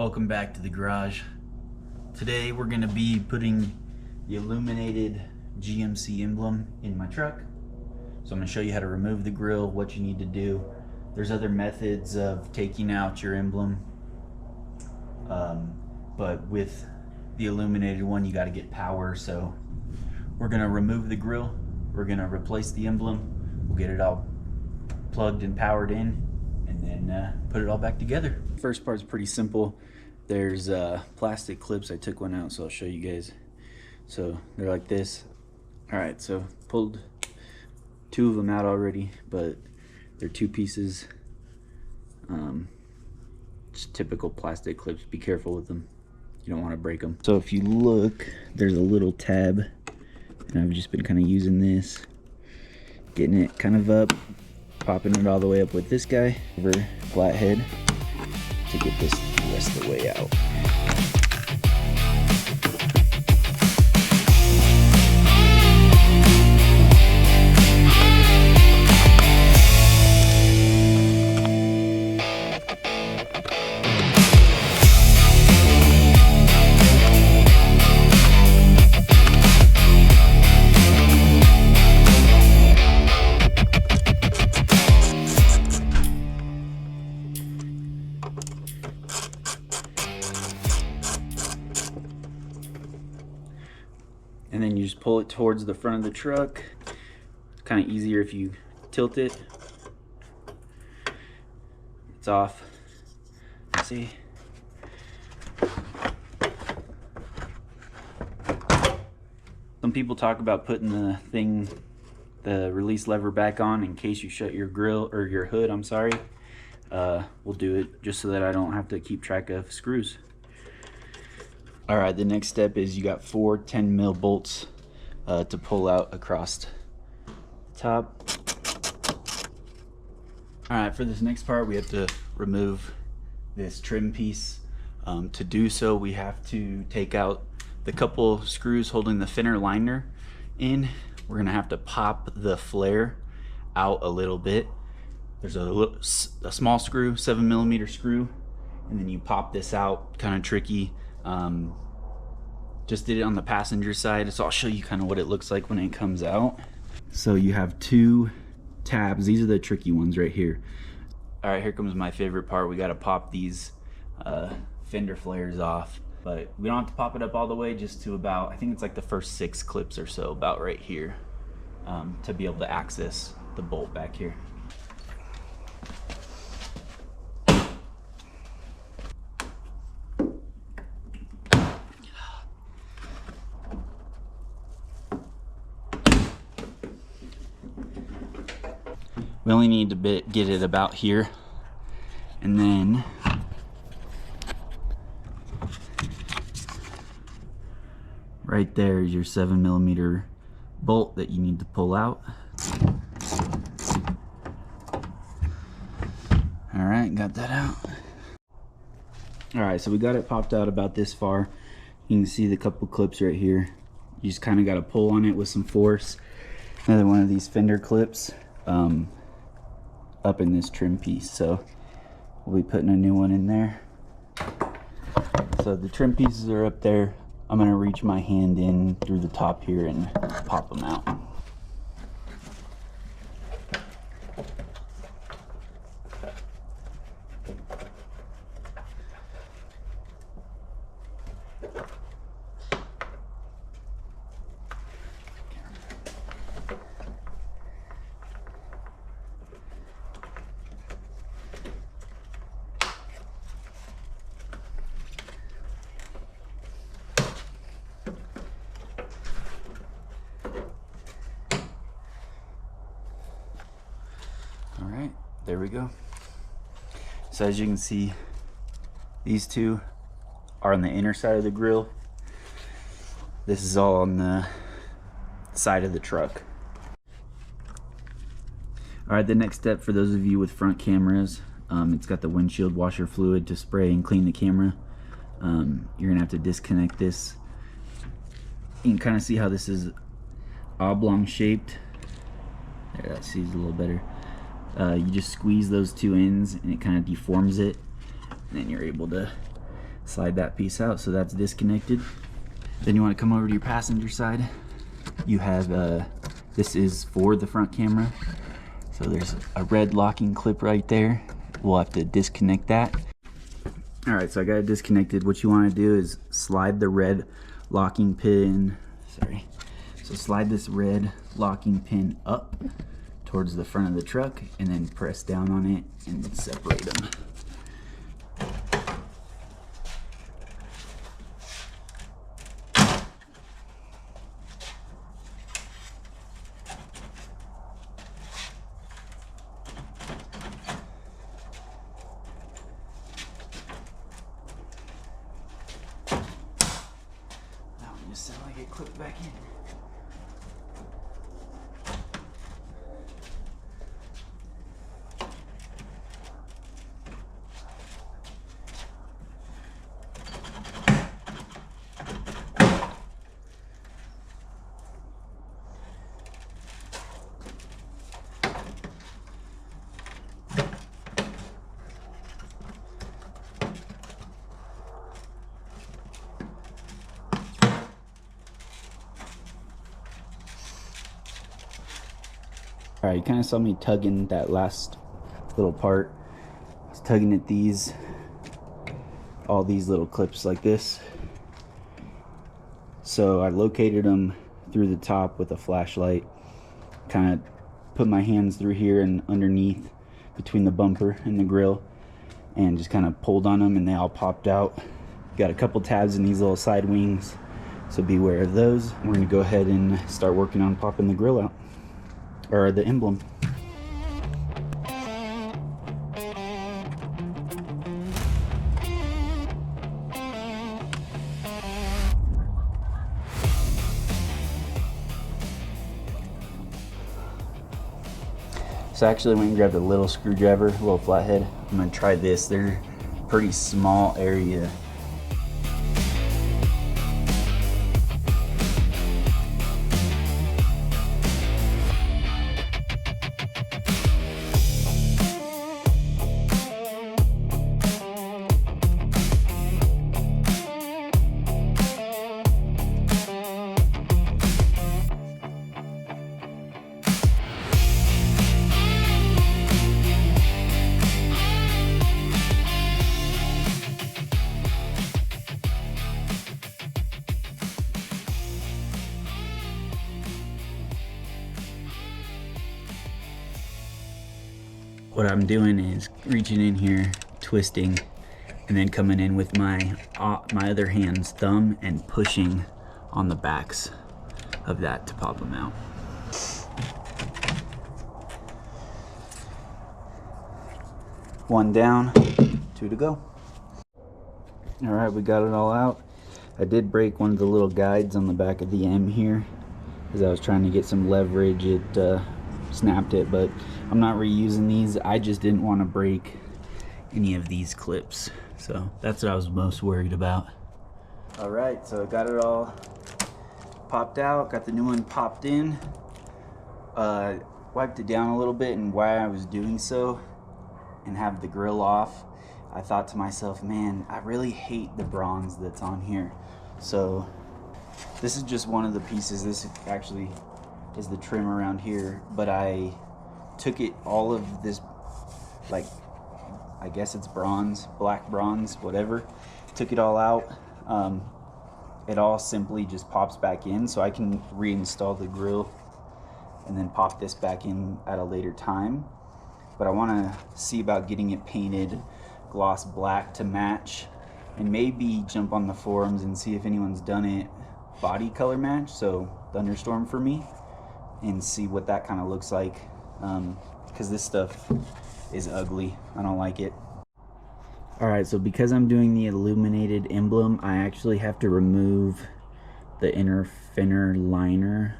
Welcome back to the garage. Today we're going to be putting the Illuminated GMC Emblem in my truck. So I'm going to show you how to remove the grill, what you need to do. There's other methods of taking out your emblem, but with the Illuminated one you got to get power. So we're going to remove the grill, we're going to replace the emblem, we'll get it all plugged and powered in, and then put it all back together. First part's pretty simple. There's plastic clips. I took one out, so I'll show you guys. So they're like this. Alright, so pulled two of them out already, but they're two pieces. Just typical plastic clips. Be careful with them. You don't want to break them. So if you look, there's a little tab, and I've just been kind of using this, getting it kind of up, popping it all the way up with this guy over flathead to get this the rest of the way out. And then you just pull it towards the front of the truck. It's kind of easier if you tilt it. It's off. Let's see. Some people talk about putting the release lever back on in case you shut your grill or your hood. I'm sorry. We'll do it just so that I don't have to keep track of screws. Alright, the next step is you got 4 10mm bolts to pull out across the top. Alright, for this next part we have to remove this trim piece. To do so we have to take out the couple screws holding the fender liner in. We're going to have to pop the flare out a little bit. There's a small screw, 7mm screw, and then you pop this out. Kind of tricky. Just did it on the passenger side, so I'll show you kind of what it looks like when it comes out. So you have 2 tabs. These are the tricky ones right here. All right, here comes my favorite part. We got to pop these fender flares off, but we don't have to pop it up all the way, just to about, I think it's like the first 6 clips or so, about right here, to be able to access the bolt back here. We only need to get it about here, and then right there is your 7mm bolt that you need to pull out. All right, got that out. All right, so we got it popped out about this far. You can see the couple clips right here. You just kind of got to pull on it with some force. Another one of these fender clips up in this trim piece, so we'll be putting a new one in there. So the trim pieces are up there. I'm going to reach my hand in through the top here and pop them out. Alright, there we go. So as you can see, these 2 are on the inner side of the grill. This is all on the side of the truck. Alright, the next step for those of you with front cameras, it's got the windshield washer fluid to spray and clean the camera. You're going to have to disconnect this. You can kind of see how this is oblong shaped. There, that sees a little better. You just squeeze those 2 ends and it kind of deforms it, and then you're able to slide that piece out so that's disconnected. Then you want to come over to your passenger side. You have this is for the front camera, so there's a red locking clip right there. We'll have to disconnect that. All right, so I got it disconnected. What you want to do is slide the red locking pin, so slide this red locking pin up towards the front of the truck and then press down on it and separate them. Just sound like it clipped back in. All right, you kind of saw me tugging that last little part. I was tugging at all these little clips like this. So I located them through the top with a flashlight. Kind of put my hands through here and underneath between the bumper and the grill and just kind of pulled on them and they all popped out. Got a couple tabs in these little side wings, so beware of those. We're gonna go ahead and start working on popping the grill out, or the emblem. So I actually went and grabbed a little screwdriver, a little flathead. I'm gonna try this. They're pretty small area. What I'm doing is reaching in here, twisting, and then coming in with my other hand's thumb and pushing on the backs of that to pop them out. One down, two to go. All right, we got it all out. I did break one of the little guides on the back of the M here because I was trying to get some leverage. It snapped it, but I'm not reusing these. I just didn't want to break any of these clips, so that's what I was most worried about. All right, so I got it all popped out, got the new one popped in, wiped it down a little bit, and while I was doing so and have the grill off, I thought to myself, man, I really hate the bronze that's on here. So this is just one of the pieces. This actually is the trim around here, but I took it, all of this, like, I guess it's bronze, black bronze, whatever, took it all out. It all simply just pops back in, so I can reinstall the grill and then pop this back in at a later time. But I want to see about getting it painted gloss black to match, and maybe jump on the forums and see if anyone's done it body color match, so thunderstorm for me, and see what that kind of looks like, because this stuff is ugly. I don't like it. Alright, so because I'm doing the Illuminated Emblem, I actually have to remove the inner fender liner.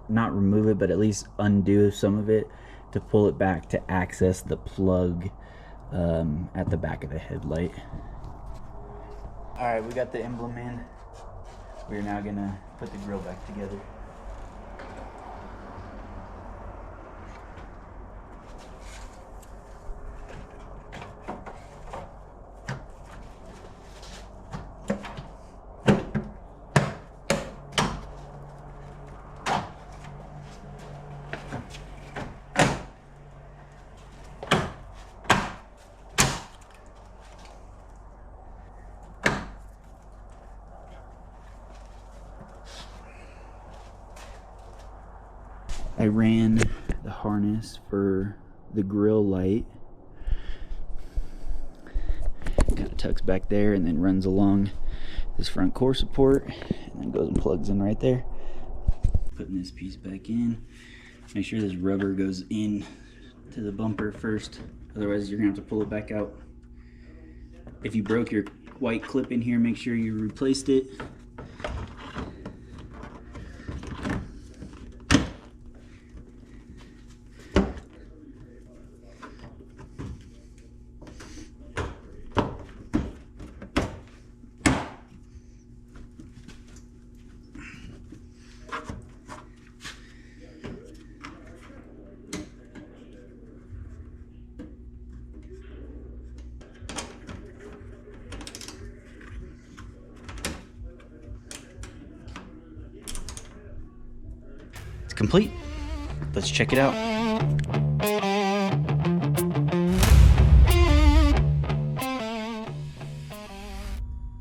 Not remove it, but at least undo some of it to pull it back to access the plug at the back of the headlight. Alright, we got the emblem in. We're now gonna put the grill back together. I ran the harness for the grill light. Kind of tucks back there and then runs along this front core support and then goes and plugs in right there. Putting this piece back in. Make sure this rubber goes in to the bumper first, otherwise you're gonna have to pull it back out. If you broke your white clip in here, make sure you replaced it. Complete. Let's check it out.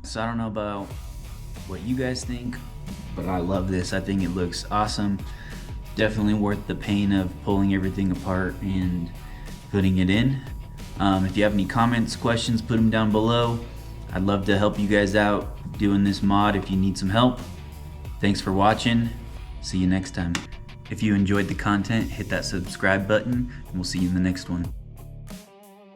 So I don't know about what you guys think, but I love this. I think it looks awesome. Definitely worth the pain of pulling everything apart and putting it in. If you have any comments, questions, put them down below. I'd love to help you guys out doing this mod if you need some help. Thanks for watching. See you next time. If you enjoyed the content, hit that subscribe button, and we'll see you in the next one.